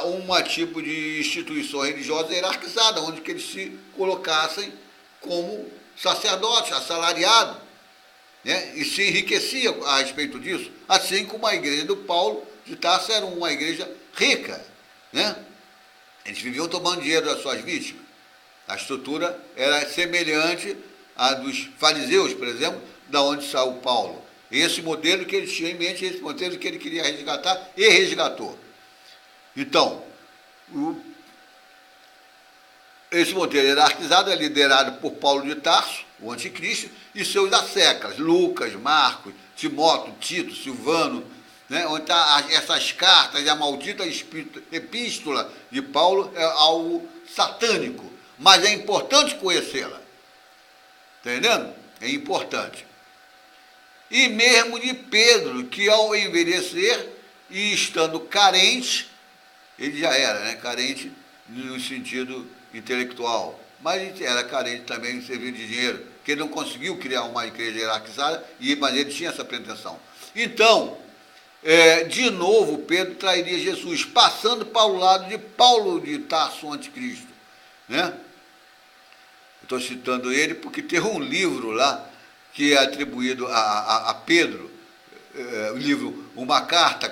Speaker 1: um tipo de instituição religiosa hierarquizada, onde que eles se colocassem como sacerdotes, assalariados, né? E se enriquecia a respeito disso, assim como a igreja do Paulo de Tarso era uma igreja rica, né? Eles viviam tomando dinheiro das suas vítimas. A estrutura era semelhante à dos fariseus, por exemplo, da onde saiu Paulo. Esse modelo que ele tinha em mente, esse modelo que ele queria resgatar e resgatou. Então, esse modelo hierarquizado é liderado por Paulo de Tarso, o anticristo, e seus asseclas, Lucas, Marcos, Timóteo, Tito, Silvano, né, onde está essas cartas e a maldita epístola de Paulo é algo satânico, mas é importante conhecê-la. Está entendendo? É importante. E mesmo de Pedro, que ao envelhecer e estando carente, ele já era, né, carente no sentido intelectual, mas ele era carente também no serviço de dinheiro, porque ele não conseguiu criar uma igreja hierarquizada, mas ele tinha essa pretensão. Então, de novo, Pedro trairia Jesus, passando para o lado de Paulo de Tarso, o anticristo, né? Estou citando ele porque tem um livro lá que é atribuído a Pedro, o livro Uma Carta,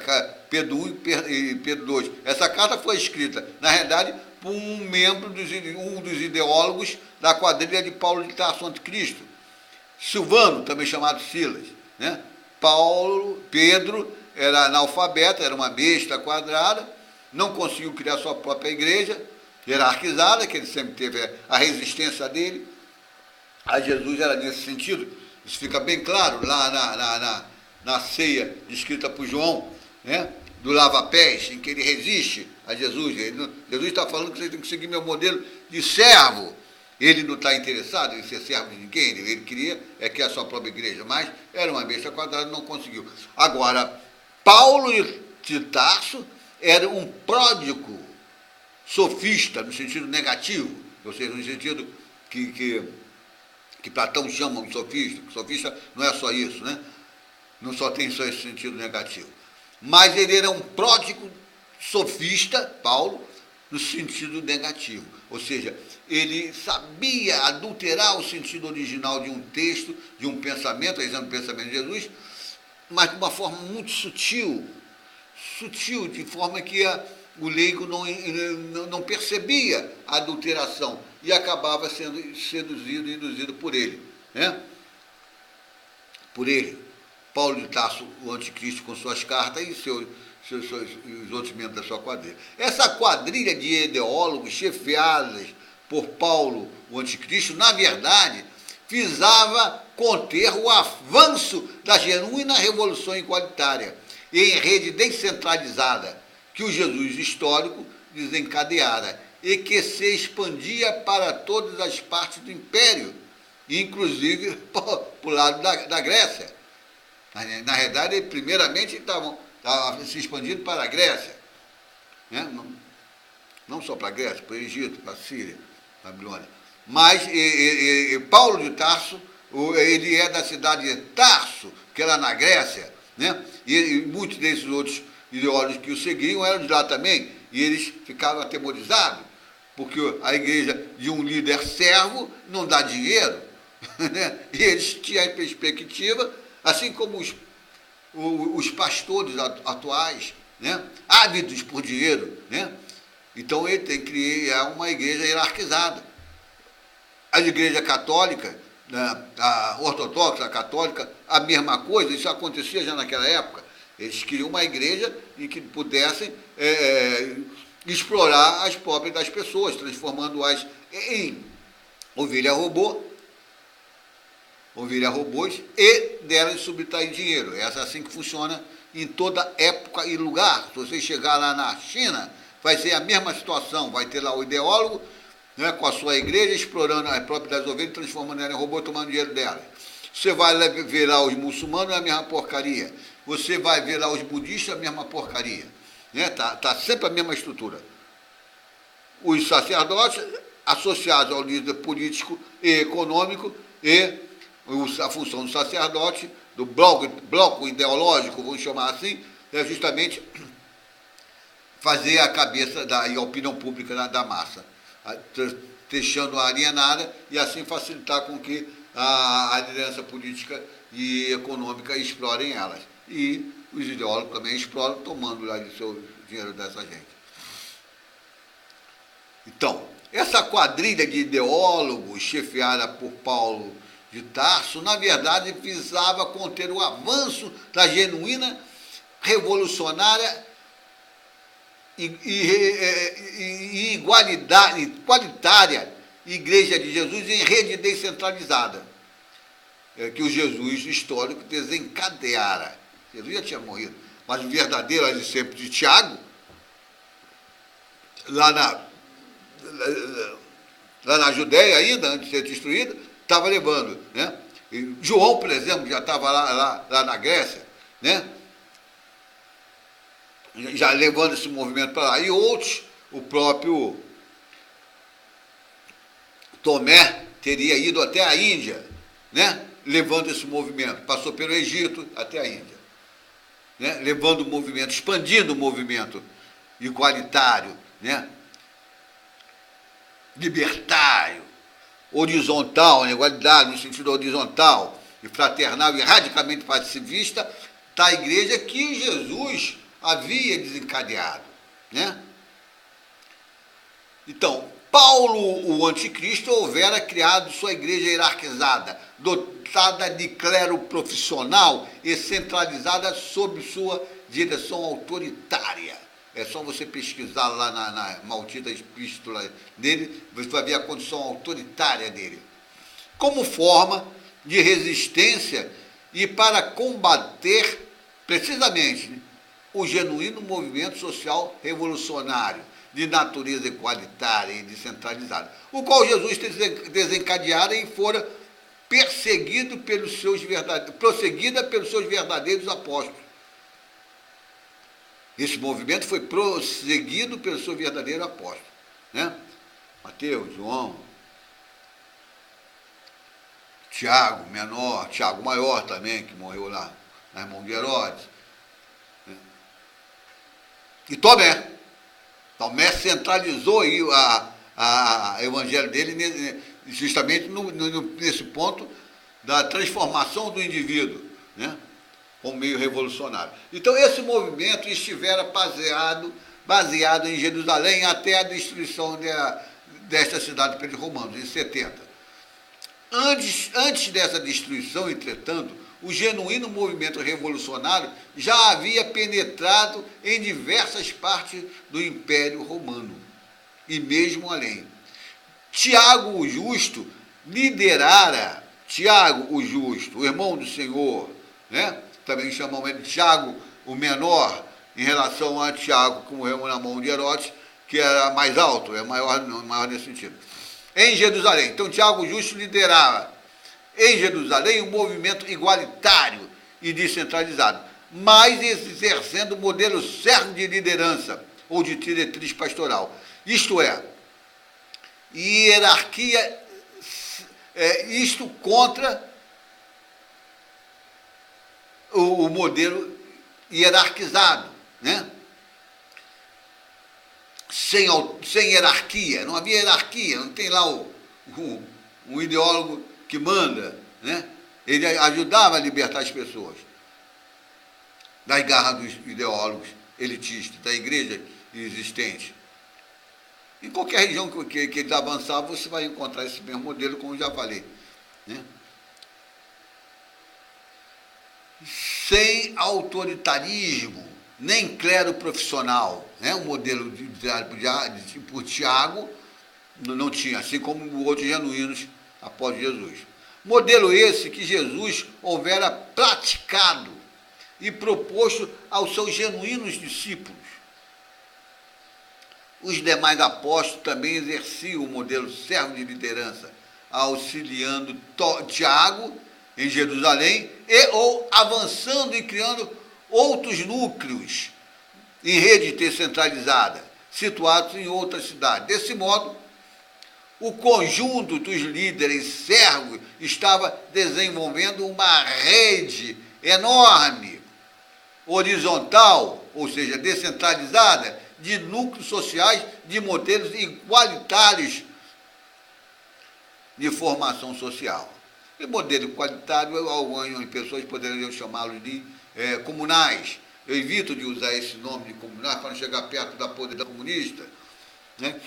Speaker 1: Pedro 1 e Pedro 2. Essa carta foi escrita, na realidade, por um membro, um dos ideólogos da quadrilha de Paulo de Tarso, anticristo, Silvano, também chamado Silas, né? Pedro era analfabeto, era uma besta quadrada, não conseguiu criar sua própria igreja hierarquizada, que ele sempre teve a resistência dele a Jesus, era nesse sentido. Isso fica bem claro lá na ceia escrita por João, né, do lava-pés, em que ele resiste a Jesus. Jesus está falando que vocês têm que seguir meu modelo de servo. Ele não está interessado em ser servo de ninguém, ele queria que a sua própria igreja, mas era uma besta quadrada, não conseguiu. Agora, Paulo de Tarso era um pródigo sofista, no sentido negativo, ou seja, no sentido que Platão chama de sofista, que sofista não é só isso, né? Não só tem só esse sentido negativo. Mas ele era um pródigo sofista, Paulo, no sentido negativo. Ou seja, ele sabia adulterar o sentido original de um texto, de um pensamento, a exemplo do pensamento de Jesus, mas de uma forma muito sutil, de forma que o leigo não percebia a adulteração e acabava sendo seduzido e induzido por ele, né? Por ele, Paulo de Tarso, o anticristo, com suas cartas e os outros membros da sua quadrilha. Essa quadrilha de ideólogos chefiadas por Paulo, o anticristo, na verdade, visava conter o avanço da genuína revolução igualitária em rede descentralizada que o Jesus histórico desencadeara e que se expandia para todas as partes do império, inclusive para o lado da Grécia. Na realidade, primeiramente, estavam se expandindo para a Grécia, né? Não só para a Grécia, para o Egito, para a Síria, para a Babilônia. Mas Paulo de Tarso, ele é da cidade de Tarso, que era na Grécia, né? E muitos desses outros ideólogos que o seguiam eram de lá também, e eles ficavam atemorizados, porque a igreja de um líder servo não dá dinheiro, né? E eles tinham a perspectiva, assim como os pastores atuais, né? Ávidos por dinheiro, né? Então ele tem que criar uma igreja hierarquizada. A igreja católica, a ortodoxa, a católica, a mesma coisa, isso acontecia já naquela época. Eles queriam uma igreja em que pudessem explorar as pobres das pessoas, transformando-as em ovelhas-robôs e delas subtrair dinheiro. É assim que funciona em toda época e lugar. Se você chegar lá na China, vai ser a mesma situação, vai ter lá o ideólogo, né, com a sua igreja, explorando as próprias das ovelhas, transformando elas em robô, tomando dinheiro delas. Você vai ver lá os muçulmanos, é a mesma porcaria. Você vai ver lá os budistas, a mesma porcaria. Né? Tá sempre a mesma estrutura. Os sacerdotes associados ao líder político e econômico e a função do sacerdote, do bloco ideológico, vamos chamar assim, é justamente fazer a cabeça e a opinião pública da massa, deixando-a alienada e assim facilitar com que a liderança política e econômica explorem elas. E os ideólogos também exploram, tomando lá o seu dinheiro dessa gente. Então, essa quadrilha de ideólogos, chefiada por Paulo de Tarso, na verdade visava conter o avanço da genuína revolucionária e igualitária Igreja de Jesus em rede descentralizada, que o Jesus histórico desencadeara. Jesus já tinha morrido, mas o verdadeiro discípulo de Tiago, lá na Judéia ainda, antes de ser destruída, estava levando, né? E João, por exemplo, já estava lá na Grécia, né? Já levando esse movimento para lá. E outros, o próprio Tomé teria ido até a Índia, né? Levando esse movimento. Passou pelo Egito até a Índia, né? Levando o movimento, expandindo o movimento igualitário, né? Libertário, horizontal, igualdade no sentido horizontal e fraternal e radicalmente pacifista da igreja que Jesus havia desencadeado, né? Então, Paulo, o anticristo, houvera criado sua igreja hierarquizada, dotada de clero profissional e centralizada sob sua direção autoritária. É só você pesquisar lá na maldita epístola dele, você vai ver a condição autoritária dele. Como forma de resistência e para combater, precisamente, o genuíno movimento social revolucionário, de natureza igualitária e descentralizada, o qual Jesus desencadeara e fora prosseguida pelos seus verdadeiros apóstolos. Esse movimento foi prosseguido pelo seu verdadeiro apóstolo, né? Mateus, João, Tiago menor, Tiago maior também, que morreu lá na mão de Herodes, né? E Tomé. Tomé centralizou aí a evangelho dele justamente nesse ponto da transformação do indivíduo, né? Com meio revolucionário. Então, esse movimento estivera baseado em Jerusalém até a destruição desta cidade pelos romanos, em 70. Antes dessa destruição, entretanto, o genuíno movimento revolucionário já havia penetrado em diversas partes do Império Romano, e mesmo além. Tiago o Justo liderara, Tiago o Justo, o irmão do Senhor, né? Também chamam ele de Tiago o Menor, em relação a Tiago, que morreu na mão de Herodes, que era mais alto, é maior nesse sentido. Em Jerusalém. Então, Tiago o Justo liderava em Jerusalém um movimento igualitário e descentralizado, mas exercendo o modelo certo de liderança ou de diretriz pastoral. Isto é, hierarquia isto contra o modelo hierarquizado, né? Sem hierarquia, não havia hierarquia, não tem lá um ideólogo que manda, né? Ele ajudava a libertar as pessoas das garras dos ideólogos elitistas, da igreja existente. Em qualquer região que ele avançar, você vai encontrar esse mesmo modelo, como eu já falei, né? Sem autoritarismo, nem clero profissional, né? O modelo por Tiago não tinha, assim como outros genuínos após Jesus. Modelo esse que Jesus houvera praticado e proposto aos seus genuínos discípulos. Os demais apóstolos também exerciam o modelo servo de liderança, auxiliando Tiago em Jerusalém ou avançando e criando outros núcleos em rede descentralizada, situados em outras cidades. Desse modo, o conjunto dos líderes servos estava desenvolvendo uma rede enorme, horizontal, ou seja, descentralizada, de núcleos sociais, de modelos igualitários de formação social. E modelo igualitário, algumas pessoas poderiam chamá-los de comunais. Eu evito de usar esse nome de comunais para não chegar perto da podridão comunista, né?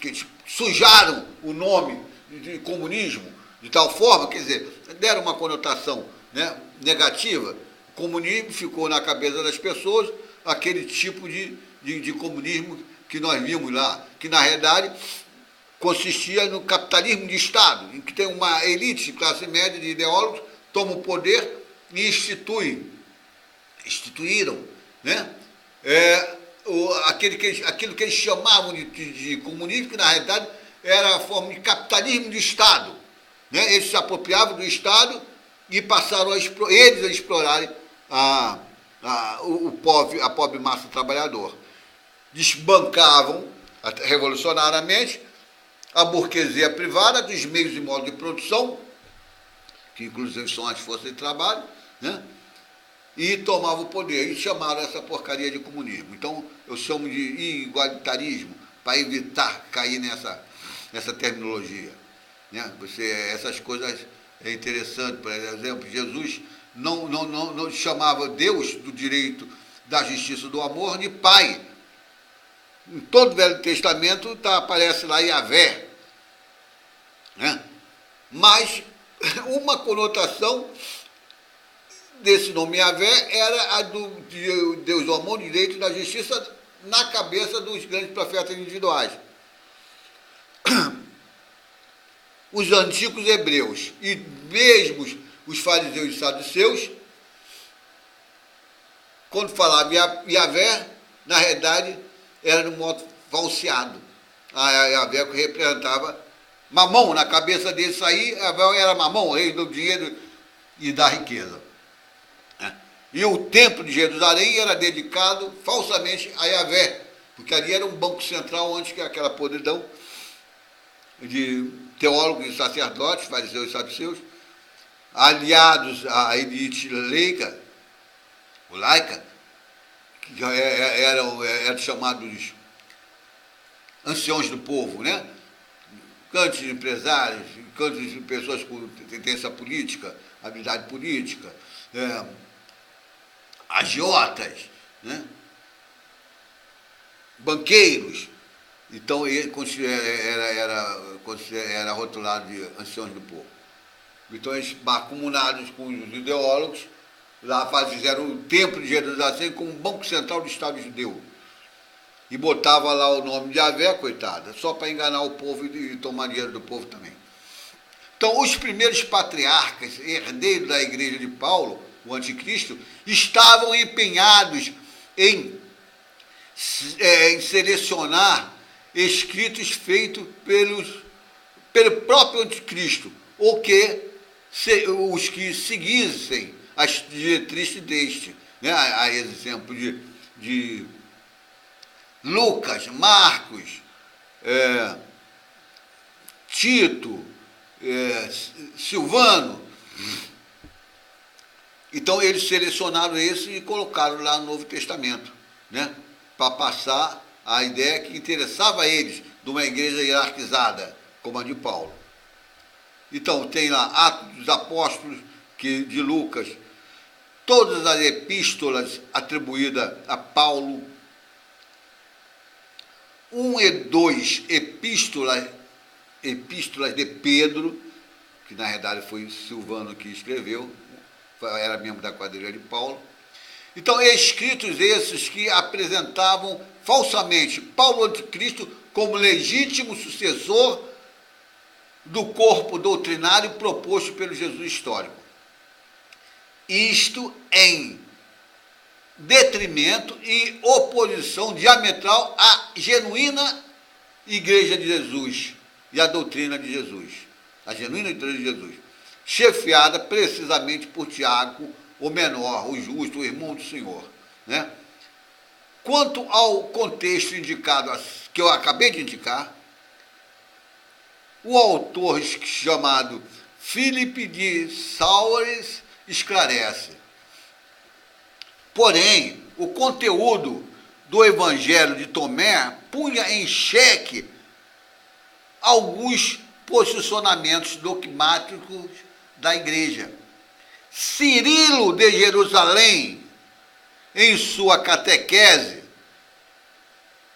Speaker 1: Que sujaram o nome de comunismo de tal forma, quer dizer, deram uma conotação, né, negativa. O comunismo ficou na cabeça das pessoas aquele tipo de comunismo que nós vimos lá, que na realidade consistia no capitalismo de Estado, em que tem uma elite de classe média de ideólogos, toma o poder e instituíram, né? Aquilo que eles chamavam de comunismo, que na realidade era a forma de capitalismo de Estado, né? Eles se apropriavam do Estado e passaram eles a explorarem a pobre massa trabalhadora. Desbancavam revolucionariamente a burguesia privada dos meios e modos de produção, que inclusive são as forças de trabalho, né? E tomava o poder, e chamaram essa porcaria de comunismo. Então, eu chamo de igualitarismo, para evitar cair nessa terminologia, né? Essas coisas é interessante. Por exemplo, Jesus não chamava Deus do direito, da justiça, do amor, de Pai. Em todo o Velho Testamento aparece lá Yahvé, né? Mas uma conotação desse nome Yahvé era a do Deus do amor, do direito e da justiça na cabeça dos grandes profetas individuais. Os antigos hebreus e mesmo os fariseus e saduceus, quando falavam Yahvé, na realidade era no modo falseado. A Yahvé que representava Mamon, na cabeça deles aí, Yahvé era Mamon, rei do dinheiro e da riqueza. E o templo de Jerusalém era dedicado falsamente a Yahvé, porque ali era um banco central onde aquela podridão de teólogos e sacerdotes, fariseus e saduceus, aliados à elite laica, que eram chamados anciões do povo, né? Cantos de empresários, cantos de pessoas com tendência política, habilidade política, agiotas, né? Banqueiros. Então ele era rotulado de anciões do povo. Então eles, acumulados com os ideólogos, lá fizeram o templo de Jerusalém como um banco central do Estado judeu. E botava lá o nome de Yahvé, coitada, só para enganar o povo e tomar dinheiro do povo também. Então, os primeiros patriarcas, herdeiros da igreja de Paulo, o anticristo, estavam empenhados em selecionar escritos feitos pelo próprio anticristo, ou os que seguissem as diretrizes deste, né? A exemplo de Lucas, Marcos, Tito, Silvano. Então eles selecionaram esse e colocaram lá no Novo Testamento, né? Para passar a ideia que interessava a eles de uma igreja hierarquizada, como a de Paulo. Então tem lá Atos dos Apóstolos, de Lucas, todas as epístolas atribuídas a Paulo, 1 e 2 epístolas de Pedro, que na verdade foi Silvano que escreveu, era membro da quadrilha de Paulo. Então, escritos esses que apresentavam falsamente Paulo anticristo como legítimo sucessor do corpo doutrinário proposto pelo Jesus histórico. Isto em detrimento e oposição diametral à genuína Igreja de Jesus e à doutrina de Jesus. A genuína Igreja de Jesus, chefiada precisamente por Tiago, o menor, o justo, o irmão do Senhor, né? Quanto ao contexto indicado, que eu acabei de indicar, o autor chamado Philip de Sauris esclarece. Porém, o conteúdo do Evangelho de Tomé punha em xeque alguns posicionamentos dogmáticos da Igreja. Cirilo de Jerusalém, em sua catequese,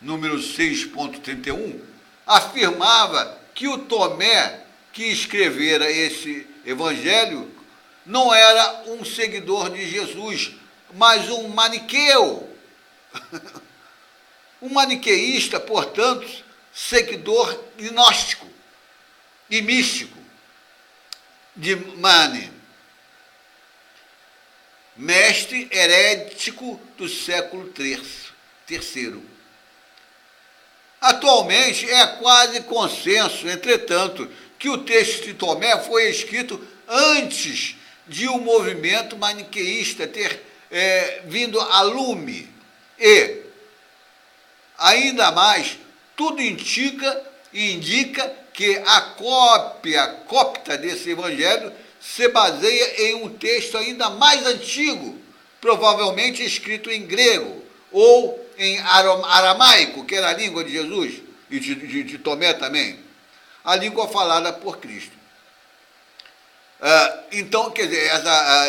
Speaker 1: número 6.31, afirmava que o Tomé, que escrevera esse evangelho, não era um seguidor de Jesus, mas um maniqueu. Um maniqueísta, portanto, seguidor gnóstico e místico de Mane, mestre herético do século III. Atualmente é quase consenso, entretanto, que o texto de Tomé foi escrito antes de o movimento maniqueísta ter vindo a lume. E, ainda mais, tudo indica que a cópia copta desse evangelho se baseia em um texto ainda mais antigo, provavelmente escrito em grego ou em aramaico, que era a língua de Jesus e de Tomé também, a língua falada por Cristo. Então, quer dizer,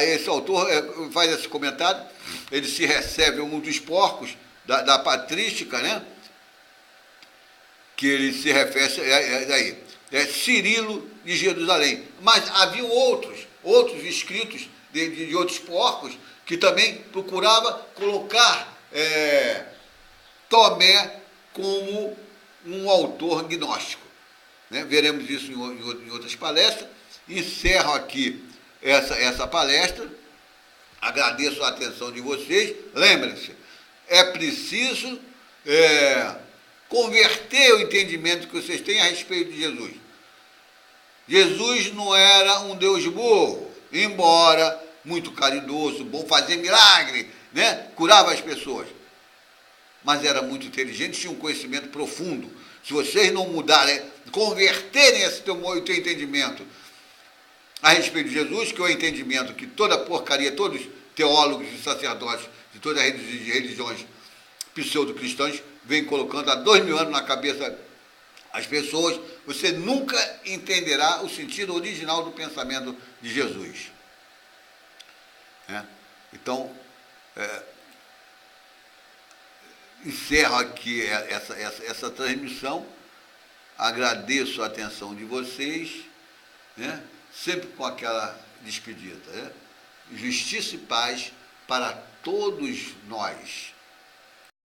Speaker 1: esse autor faz esse comentário, ele se recebe um dos porcos da patrística, né? Que ele se refere aí, Cirilo de Jerusalém. Mas haviam outros escritos de outros porcos que também procurava colocar Tomé como um autor gnóstico, né? Veremos isso em outras palestras. Encerro aqui essa palestra. Agradeço a atenção de vocês. Lembrem-se, é preciso converter o entendimento que vocês têm a respeito de Jesus. Jesus não era um Deus burro, embora muito caridoso, bom, fazer milagre, né? Curava as pessoas. Mas era muito inteligente, tinha um conhecimento profundo. Se vocês não mudarem, converterem esse teu entendimento a respeito de Jesus, que é o entendimento que toda porcaria, todos os teólogos e sacerdotes de todas as religiões pseudo-cristãs vêm colocando há 2000 anos na cabeça as pessoas, você nunca entenderá o sentido original do pensamento de Jesus. Então, encerro aqui essa transmissão, agradeço a atenção de vocês, né? Sempre com aquela despedida, né? Justiça e paz para todos nós.